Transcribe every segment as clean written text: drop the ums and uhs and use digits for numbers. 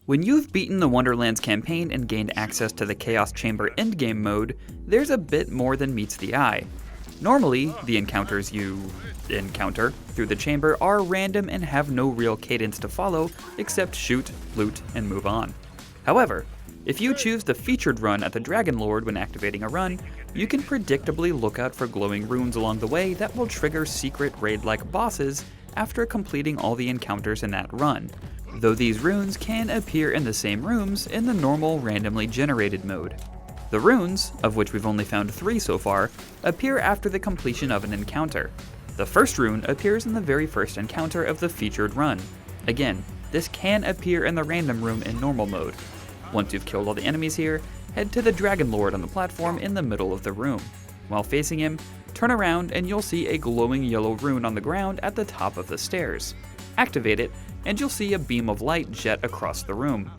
When you've beaten the Wonderlands campaign and gained access to the Chaos Chamber endgame mode, there's a bit more than meets the eye. Normally, the encounters you encounter through the chamber are random and have no real cadence to follow except shoot, loot, and move on. However, if you choose the featured run at the Dragon Lord when activating a run, you can predictably look out for glowing runes along the way that will trigger secret raid-like bosses after completing all the encounters in that run, though these runes can appear in the same rooms in the normal randomly generated mode. The runes, of which we've only found 3 so far, appear after the completion of an encounter. The first rune appears in the very first encounter of the featured run. Again, this can appear in the random room in normal mode. Once you've killed all the enemies here, head to the Dragon Lord on the platform in the middle of the room. While facing him, turn around and you'll see a glowing yellow rune on the ground at the top of the stairs. Activate it, and you'll see a beam of light jet across the room.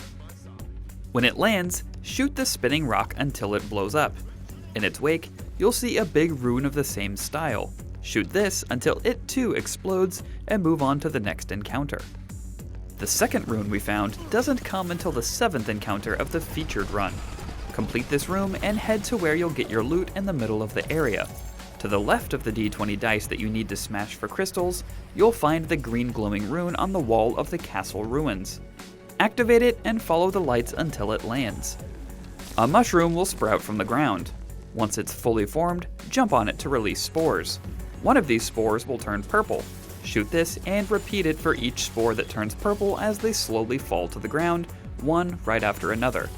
When it lands, shoot the spinning rock until it blows up. In its wake, you'll see a big rune of the same style. Shoot this until it too explodes and move on to the next encounter. The second rune we found doesn't come until the 7th encounter of the featured run. Complete this room and head to where you'll get your loot in the middle of the area. To the left of the d20 dice that you need to smash for crystals, you'll find the green glowing rune on the wall of the castle ruins. Activate it and follow the lights until it lands. A mushroom will sprout from the ground. Once it's fully formed, jump on it to release spores. One of these spores will turn purple. Shoot this and repeat it for each spore that turns purple as they slowly fall to the ground, one right after another.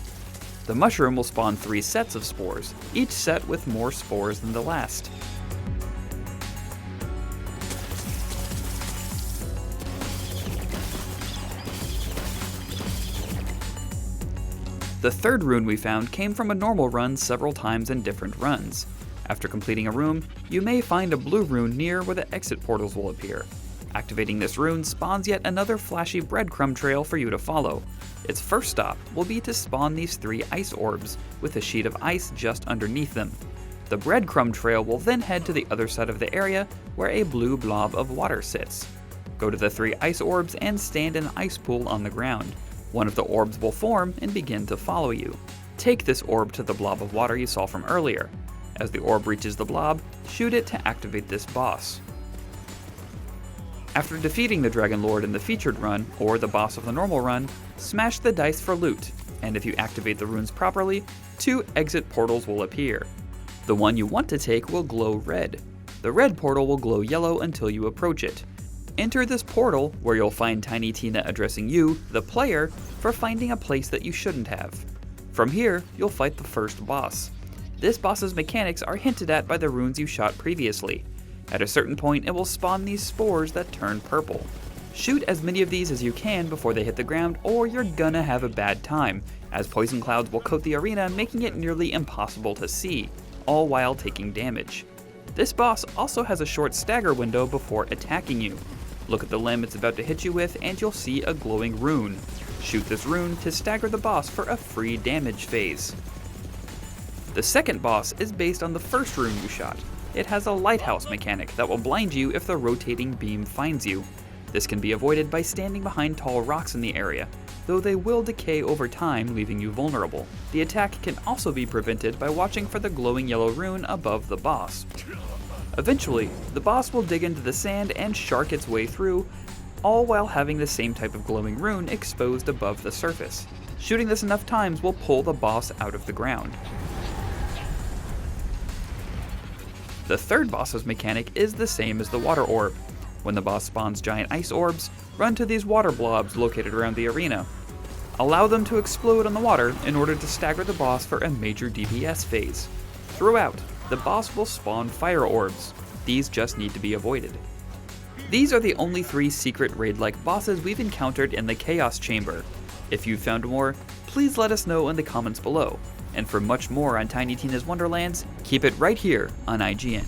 The mushroom will spawn 3 sets of spores, each set with more spores than the last. The third rune we found came from a normal run several times in different runs. After completing a room, you may find a blue rune near where the exit portals will appear. Activating this rune spawns yet another flashy breadcrumb trail for you to follow. Its first stop will be to spawn these 3 ice orbs with a sheet of ice just underneath them. The breadcrumb trail will then head to the other side of the area where a blue blob of water sits. Go to the 3 ice orbs and stand in an ice pool on the ground. One of the orbs will form and begin to follow you. Take this orb to the blob of water you saw from earlier. As the orb reaches the blob, shoot it to activate this boss. After defeating the Dragon Lord in the featured run, or the boss of the normal run, smash the dice for loot, and if you activate the runes properly, 2 exit portals will appear. The one you want to take will glow red. The red portal will glow yellow until you approach it. Enter this portal, where you'll find Tiny Tina addressing you, the player, for finding a place that you shouldn't have. From here, you'll fight the first boss. This boss's mechanics are hinted at by the runes you shot previously. At a certain point, it will spawn these spores that turn purple. Shoot as many of these as you can before they hit the ground, or you're gonna have a bad time, as poison clouds will coat the arena, making it nearly impossible to see, all while taking damage. This boss also has a short stagger window before attacking you. Look at the limb it's about to hit you with and you'll see a glowing rune. Shoot this rune to stagger the boss for a free damage phase. The second boss is based on the first rune you shot. It has a lighthouse mechanic that will blind you if the rotating beam finds you. This can be avoided by standing behind tall rocks in the area, though they will decay over time, leaving you vulnerable. The attack can also be prevented by watching for the glowing yellow rune above the boss. Eventually, the boss will dig into the sand and shark its way through, all while having the same type of glowing rune exposed above the surface. Shooting this enough times will pull the boss out of the ground. The third boss's mechanic is the same as the water orb. When the boss spawns giant ice orbs, run to these water blobs located around the arena. Allow them to explode on the water in order to stagger the boss for a major DPS phase. Throughout, the boss will spawn fire orbs. These just need to be avoided. These are the only 3 secret raid-like bosses we've encountered in the Chaos Chamber. If you've found more, please let us know in the comments below. And for much more on Tiny Tina's Wonderlands, keep it right here on IGN.